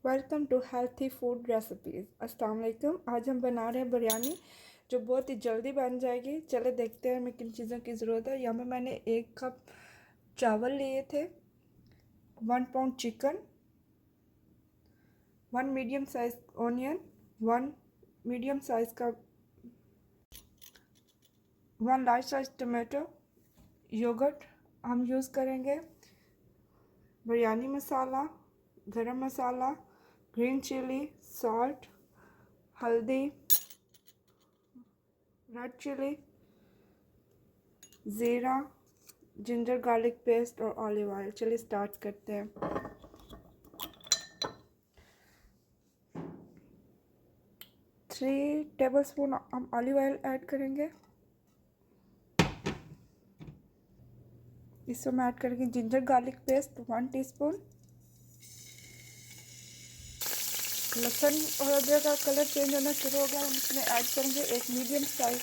Welcome to healthy food recipes. अस्सलाम वालेकुम। आज हम बना रहे हैं बिरयानी जो बहुत ही जल्दी बन जाएगी। चले देखते हैं हमें किन चीज़ों की ज़रूरत है। यहाँ पे मैंने 1 कप चावल लिए थे, 1 pound chicken, 1 medium size onion, 1 medium size का 1 लार्ज साइज टमाटो, योगर्ट हम यूज़ करेंगे, बिरयानी मसाला, गरम मसाला, ग्रीन चिली, सॉल्ट, हल्दी, रेड चिली, ज़ीरा, जिंजर गार्लिक पेस्ट और ऑलिव ऑयल। चलिए स्टार्ट करते हैं। 3 टेबलस्पून हम ऑलिव ऑयल ऐड करेंगे। इसमें ऐड करेंगे जिंजर गार्लिक पेस्ट 1 टीस्पून। लहसुन और अदरक का कलर चेंज होना शुरू हो गया। हम इसमें ऐड करेंगे 1 मीडियम साइज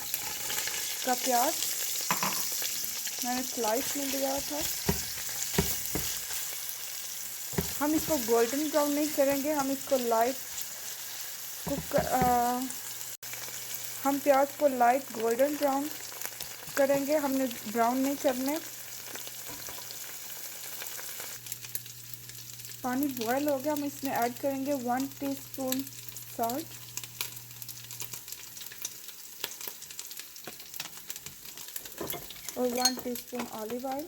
का प्याज, मैंने स्लाइस में लिया था। हम इसको गोल्डन ब्राउन नहीं करेंगे, हम इसको लाइट हम प्याज को लाइट गोल्डन ब्राउन करेंगे, हमने ब्राउन नहीं करने। पानी बॉयल हो गया, हम इसमें ऐड करेंगे 1 टीस्पून सॉल्ट, और 1 टीस्पून ऑलिव ऑयल।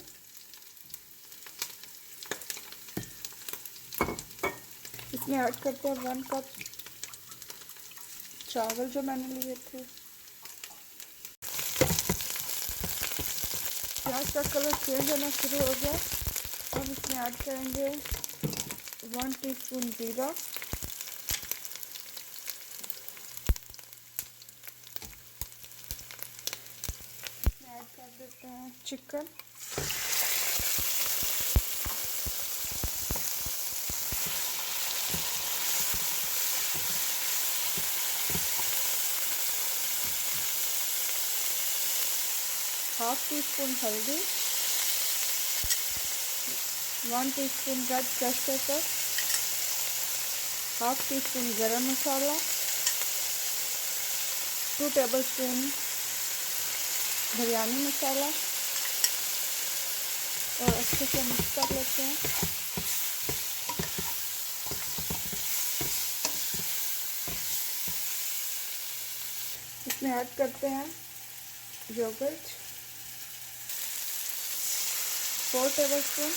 इसमें ऐड करते हैं 1 कप चावल जो मैंने लिए थे। प्याज का कलर चेंज होना शुरू हो गया। हम इसमें ऐड करेंगे 1 टीस्पून जीरा, इसमें ऐड कर देते हैं चिकन, हाफ टी स्पून हल्दी, 1 teaspoon red black pepper, half tea spoon गरम मसाला, 2 टेबलस्पून बिरयानी मसाला, और अच्छे से मिक्स कर लेते हैं। इसमें ऐड करते हैं योगर्ट 4 टेबलस्पून,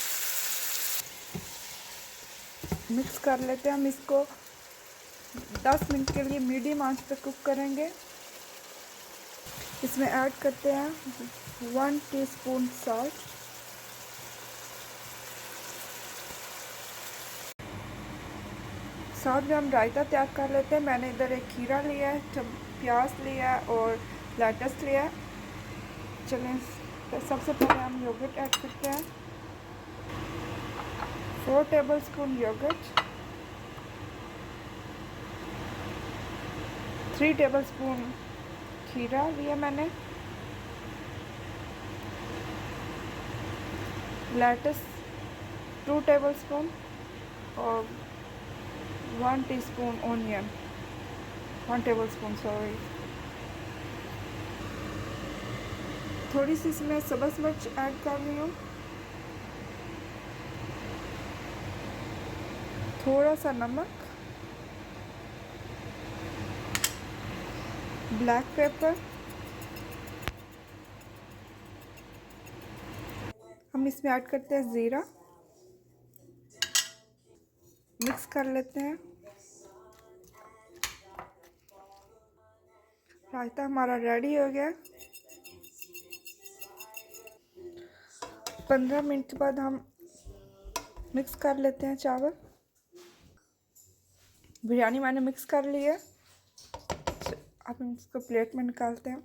मिक्स कर लेते हैं। हम इसको 10 मिनट के लिए मीडियम आंच पर कुक करेंगे। इसमें ऐड करते हैं 1 टीस्पून सॉल्ट, साथ में हम रायता तैयार कर लेते हैं। मैंने इधर एक खीरा लिया है, प्याज लिया है और लेटस लिया है। चलें सबसे पहले हम योगर्ट ऐड करते हैं, 4 टेबलस्पून योगर्ट, 3 टेबलस्पून खीरा लिया मैंने, लेटस 2 टेबलस्पून और 1 टीस्पून ऑनियन, 1 टेबलस्पून सॉरी। थोड़ी सी इसमें सब्ज़ मिर्च ऐड कर रही हूँ, थोड़ा सा नमक, ब्लैक पेपर। हम इसमें ऐड करते हैं ज़ीरा, मिक्स कर लेते हैं। रायता हमारा रेडी हो गया। 15 मिनट के बाद हम मिक्स कर लेते हैं चावल। बिरयानी मैंने मिक्स कर ली है, अब हम इसको प्लेट में निकालते हैं।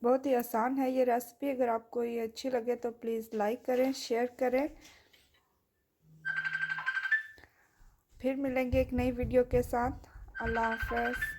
बहुत ही आसान है ये रेसिपी। अगर आपको ये अच्छी लगे तो प्लीज़ लाइक करें, शेयर करें। फिर मिलेंगे एक नई वीडियो के साथ। अल्लाह हाफ़िज़।